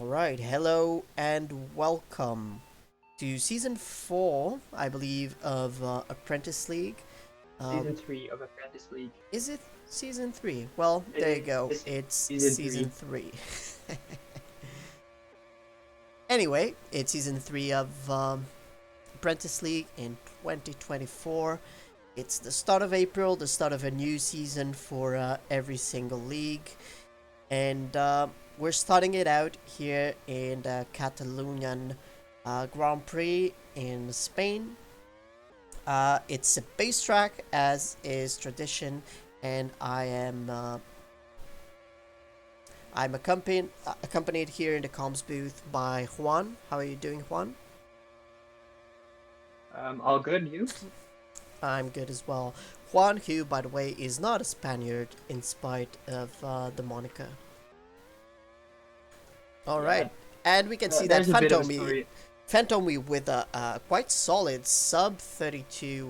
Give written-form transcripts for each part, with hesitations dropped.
Alright, hello and welcome to season 4, I believe, of Apprentice League. Season Um, 3 of Apprentice League. is it season 3? Well, It there you go, is it's season season 3. 3. Anyway, it's season 3 of Apprentice League in 2024. It's the start of April, the start of a new season for every single league. And we're starting it out here in the Catalonian Grand Prix in Spain. It's a base track, as is tradition, and I'm accompanied here in the comms booth by Juan. How are you doing, Juan? All good, you? I'm good as well. Juan, who, by the way, is not a Spaniard in spite of the moniker. All right, Yeah, and we can see that there's a bit of a Fantomi story. Fantomi with a quite solid sub 32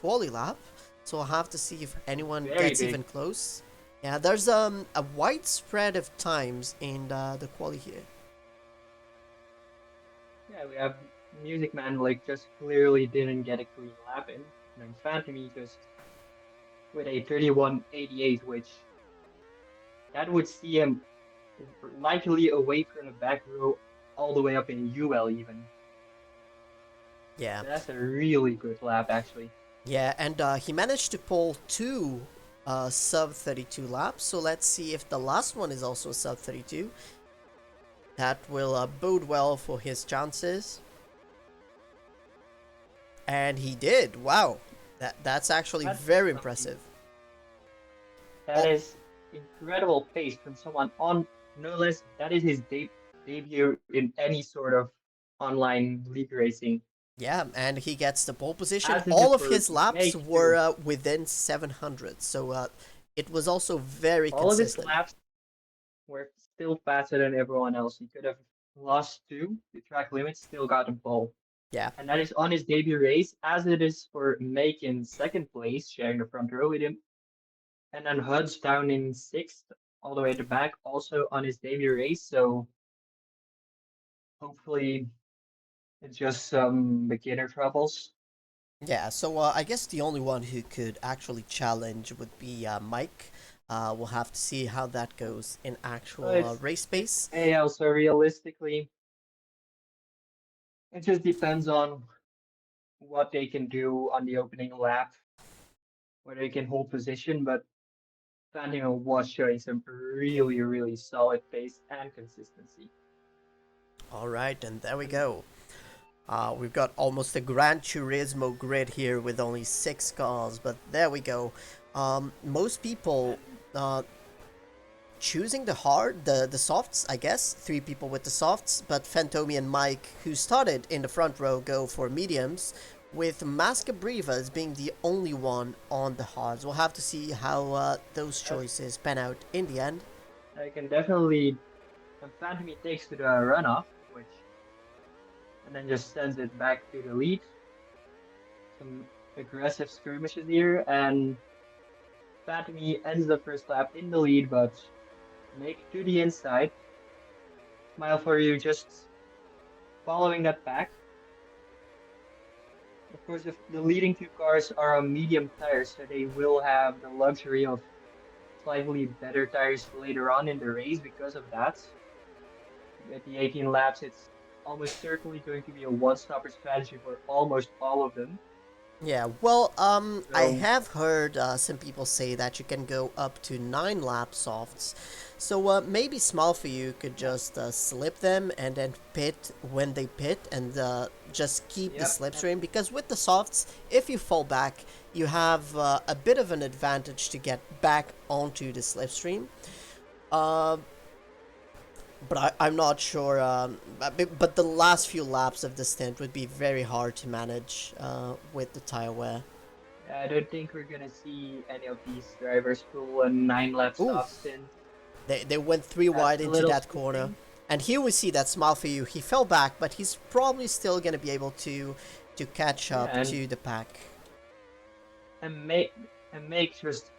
quali lap. So I'll have to see if anyone Very gets big. even close. Yeah, there's a wide spread of times in the quali here. Yeah, we have Music Man, like, just clearly didn't get a clean lap in. And then Phantomy just with a 31.88, which that would see him likely away from the back row all the way up in UL even. Yeah, So that's a really good lap, actually. yeah, and he managed to pull two sub 32 laps. So let's see if the last one is also a sub 32. That will bode well for his chances. And he did. Wow, that's actually That's very something. impressive. That Oh, is incredible pace from someone on no less. That is his debut in any sort of online league racing. yeah, and he gets the pole position. As is All it of for his laps Make were too. within 700, so it was also very All of his consistent. laps were still faster than everyone else. He could have lost two. The track limit still got the pole. Yeah, And that is on his debut race, as it is for Make in second place, sharing the front row with him. And then Hud's down in sixth, all the way at the back, also on his debut race. So hopefully it's just some beginner troubles. yeah. So I guess the only one who could actually challenge would be Mike. We'll have to see how that goes in But actual race space. also realistically, it just depends on what they can do on the opening lap, whether they can hold position. But Fangio was showing some really, really solid pace and consistency. All right, and there we And go. We've got almost a Gran Turismo grid here with only 6 cars, but there we go. Most people uh, choosing the softs, I guess. 3 people with the softs, but Fantomi and Mike, who started in the front row, go for mediums, with Mascabriva as being the only one on the hards. We'll have to see how those that's, choices pan out in the end. I can definitely. And Phantom takes to the runoff, which and then just sends it back to the lead. Some aggressive skirmishes here, and Phantom ends the first lap in the lead, but make to the inside. Smile for you, just following that back. Of course, if the leading two cars are on medium tires, so they will have the luxury of slightly better tires later on in the race because of that. At the 18 laps, it's almost certainly going to be a one-stopper strategy for almost all of them. Yeah, well, I So, have heard some people say that you can go up to 9 lap softs. So maybe Small for you could yeah, just slip them and then pit when they pit and just keep the yep. slipstream. Because with the softs, if you fall back, you have a bit of an advantage to get back onto the slipstream. Uh, but I'm not sure. But the last few laps of the stint would be very hard to manage with the tire wear. I don't think we're gonna see any of these drivers pull a 9 lap Ooh, soft stint. they went 3 wide That's a into little that corner. scripting. And here we see that Smile for you. He fell back, but he's probably still going to be able to catch Yeah, up to the pack. and make and make just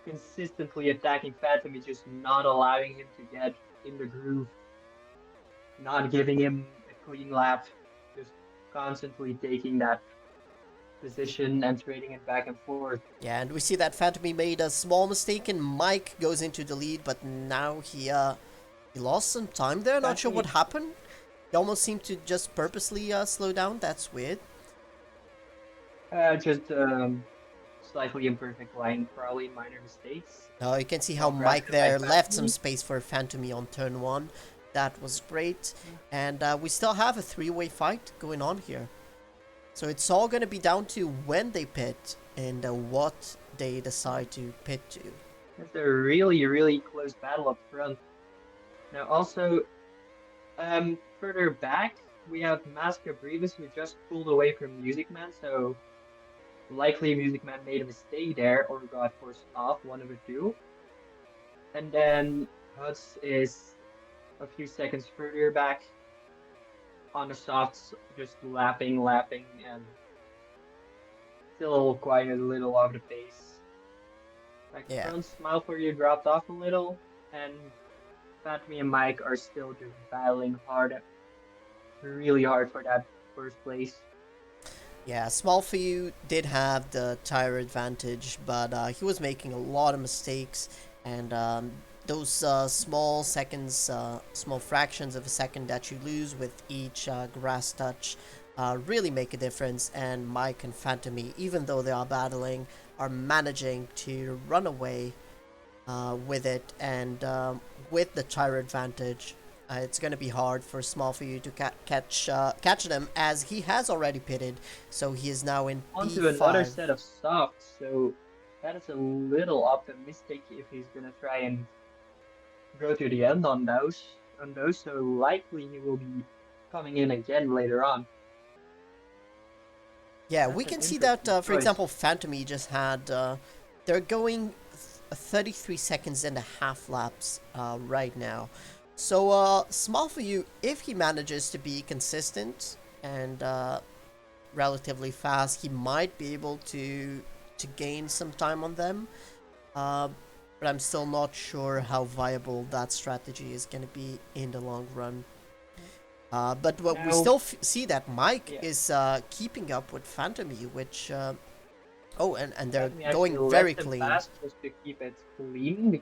consistently attacking Phantom is just not allowing him to get in the groove. not giving him a clean lap, just constantly taking that position and trading it back and forth. Yeah, and we see that Phantomy made a small mistake and Mike goes into the lead, but now he lost some time there. Not sure what happened. He almost seemed to just purposely slow down. That's weird. Just slightly imperfect line, probably minor mistakes. You can see how Congrats Mike to there Mike left some Phantomy. space for Phantomy on turn 1. That was great. And we still have a 3-way fight going on here. So it's all going to be down to when they pit and what they decide to pit to. It's a really, really close battle up front. Now, also, further back, we have Masca Brevis, who just pulled away from Music Man, so likely Music Man made a mistake there or got forced off, one of the two. And then Huts is a few seconds further back on the softs, just lapping, and still quite a little off the pace. Back Yeah. front, Smile for You dropped off a little, and Fatmi and Mike are still just battling hard, really hard for that first place. Yeah, Small for You did have the tire advantage, but he was making a lot of mistakes, and those small seconds, small fractions of a second that you lose with each grass touch really make a difference. And Mike and Phantomy, even though they are battling, are managing to run away with it, and with the tire advantage. It's going to be hard for Small for You to catch them, as he has already pitted, so he is now in Onto P5. another set of softs, so that is a little optimistic if he's gonna try and go to the end on those. So likely he will be coming in again later on. Yeah, That's we an can see that, interesting for choice. example, Phantomy just had, they're going 33 seconds and a half laps right now. So, Small for You, if he manages to be consistent and relatively fast, he might be able to gain some time on them. Uh, but I'm still not sure how viable that strategy is going to be in the long run. But what we Now, still see that Mike yeah, is keeping up with Phantomy, which oh, and they're Fatmi actually going very left him clean. fast just to keep it clean,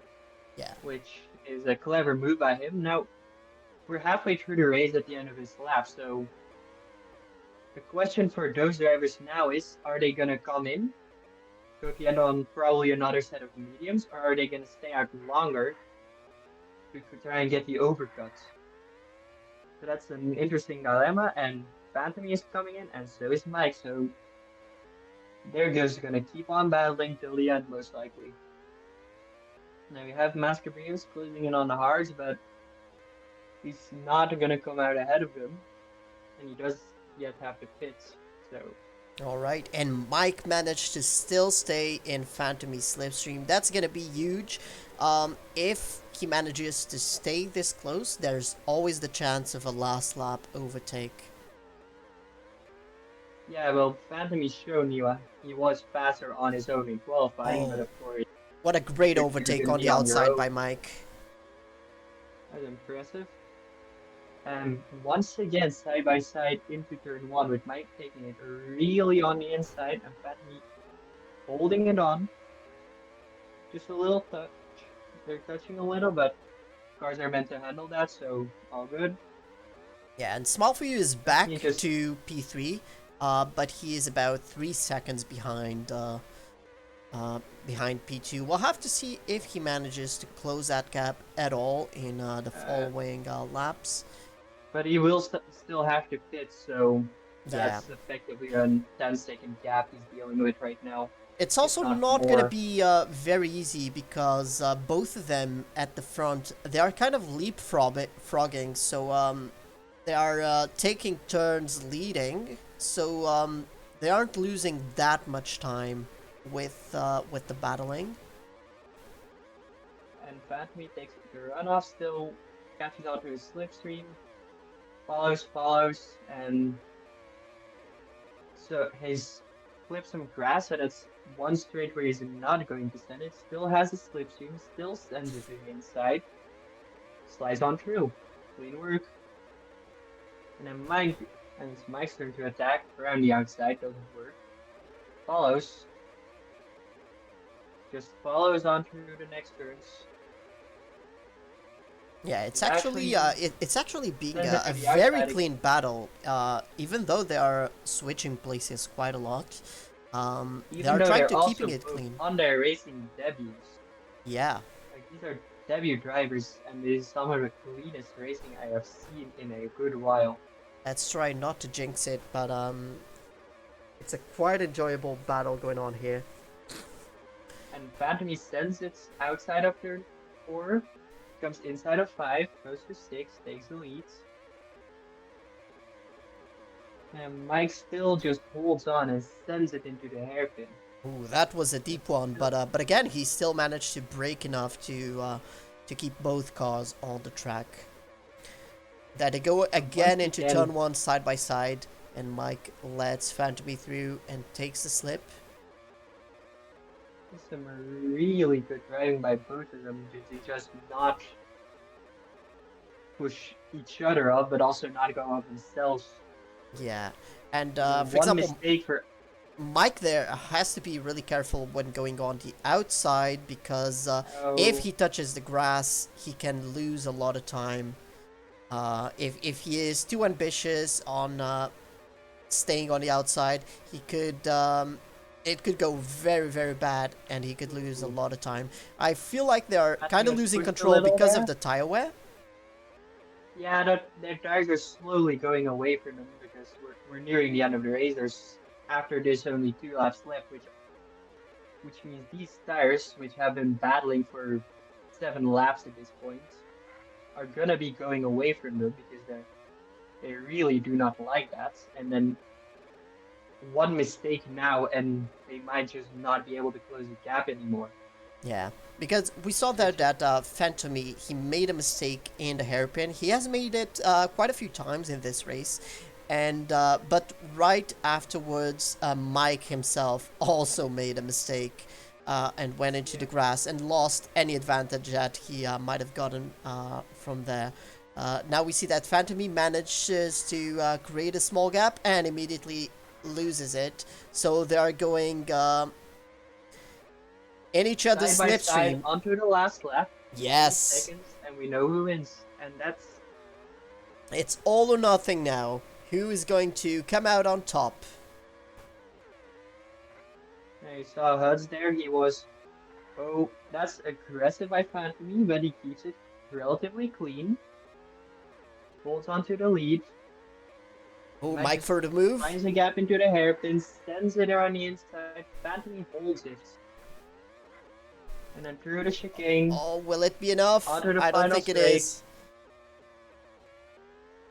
Yeah. which is a clever move by him. Now, we're halfway through the race at the end of his lap, so the question for those drivers now is, are they gonna come in, go to the end on probably another set of mediums, or are they gonna stay out longer to try and get the overcuts? So that's an interesting dilemma, and Phantom is coming in, and so is Mike, so they're just gonna keep on battling till the end, most likely. Now we have Mascabrius closing in on the hards, but he's not gonna come out ahead of them, and he does yet have to pit, so All right, and Mike managed to still stay in Phantomy's slipstream. That's gonna be huge. If he manages to stay this close, there's always the chance of a last lap overtake. yeah, well, Phantom is shown he was faster on his own in qualifying, but Oh, of course, what a great you're overtake gonna on be the on your outside own. by Mike. That's impressive. And once again, side by side into turn one, with Mike taking it really on the inside and Phantom holding it on. Just a little touch. They're touching a little, but cars are meant to handle that, so all good. Yeah, and Small for You is Phantom back just to P3, but he is about 3 seconds behind P2. We'll have to see if he manages to close that gap at all in the following laps. but he will still have to pit, so Yeah. that's effectively a 10-second gap he's dealing with right now, It's if also not not going to more. be very easy because both of them at the front, they are kind of leapfrogging, so they are taking turns leading, so they aren't losing that much time with the battling. And Phantom takes the runoff, still catches onto his slipstream, follows, and so he's flipped some grass, so that's one straight where he's not going to send it. Still has a slipstream, still sends it to the inside. Slides on through. Clean work. And then it's Mike's turn to attack around the outside. Doesn't work. Follows. Just follows on through the next turns. Yeah, It actually it's actually being sends it a to the very outside, clean battle. Even though they are switching places quite a lot, they even are though trying they're to keeping also it both clean. on their racing debuts. Yeah, Like these are debut drivers, and this is some of the cleanest racing I have seen in a good while. let's try not to jinx it, but it's a quite enjoyable battle going on here. And Phantom sends it outside of turn 4, comes inside of 5, goes to 6, takes the lead. And Mike still just holds on and sends it into the hairpin. Ooh, that was a deep one, Still, but again, he still managed to break enough to keep both cars on the track. That they go again once into again, turn one side by side, and Mike lets Phantom through and takes the slip. some really good driving by both of them to just not push each other up, but also not go up themselves. Yeah, and for One example, mistake for Mike there has to be really careful when going on the outside because if oh, he touches the grass, he can lose a lot of time. If he is too ambitious on staying on the outside, he could it could go very very bad, and he could lose a ooh, lot of time. I feel like they are Matthew kind of was losing pushed a control little because of there. the tire wear. Yeah, their tires are slowly going away from them because we're nearing the end of the race. There's after this only 2 laps left, which means these tires, which have been battling for 7 laps at this point, are gonna be going away from them because they really do not like that. And then one mistake now, and they might just not be able to close the gap anymore. Yeah, because we saw Which that Phantom, he made a mistake in the hairpin. He has made it quite a few times in this race, and but right afterwards, Mike himself also made a mistake and went into the yeah, grass and lost any advantage that he might have gotten from there. Now we see that Phantom manages to create a small gap and immediately loses it. So they are going in each other's side by side slipstream. onto the last lap, 20 Yes, seconds, and we know who wins. And that's it's all or nothing now. Who is going to come out on top? I saw Huds there. He was, oh, that's aggressive, I found to me, but he keeps it relatively clean. Holds onto the lead. Oh, Might Mike just for the move. finds a gap into the hairpin, sends it around the inside. Phantom holds it. And then through the chicane, Oh, will it be enough? onto the I don't final think it straight, is.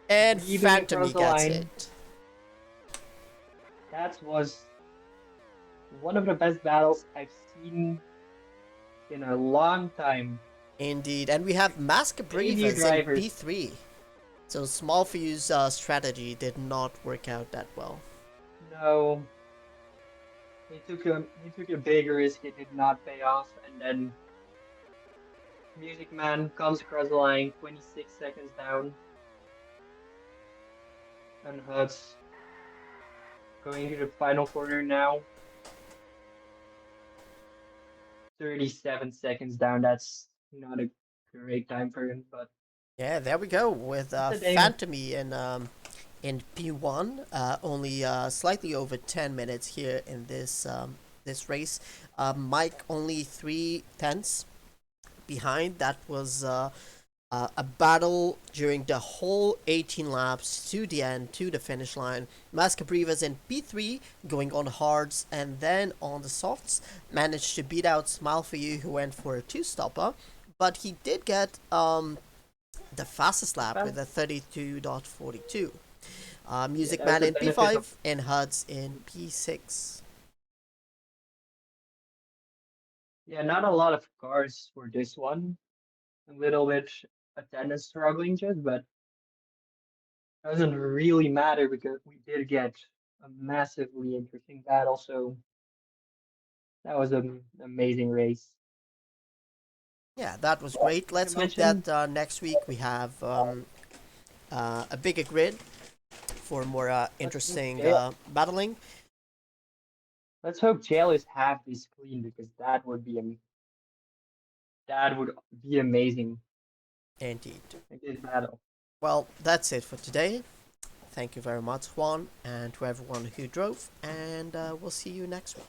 And weaving Phantom across the gets line. it. That was one of the best battles I've seen in a long time. Indeed, and we have Debut Mascabrivas in drivers. P3. So Small Fuse strategy did not work out that well. No, he took a big risk. It did not pay off. And then Music Man comes across the line, 26 seconds down, and Huts going to the final corner now, 37 seconds down. That's not a great time for him, but Yeah, there we go with it's a day. Phantom in P1, only slightly over 10 minutes here in this race. Mike only 3 tenths behind. That was a battle during the whole 18 laps to the end, to the finish line. Mascabrivas in P3 going on hards and then on the softs managed to beat out Smile for You, who went for a two-stopper, but he did get the fastest lap with a 32.42. Yeah, Music that was Man the in benefit of P5 and Huds in P6. yeah, not a lot of cars for this one. A little bit attendance struggling just, but doesn't really matter because we did get a massively interesting battle. So that was an amazing race. Yeah, that was great. Like I Let's hope mentioned, that next week we have a bigger grid for more interesting jail. battling. Let's hope jail is half this clean because that would be amazing. Indeed. Like this battle. Well, that's it for today. Thank you very much, Juan, and to everyone who drove, and we'll see you next one.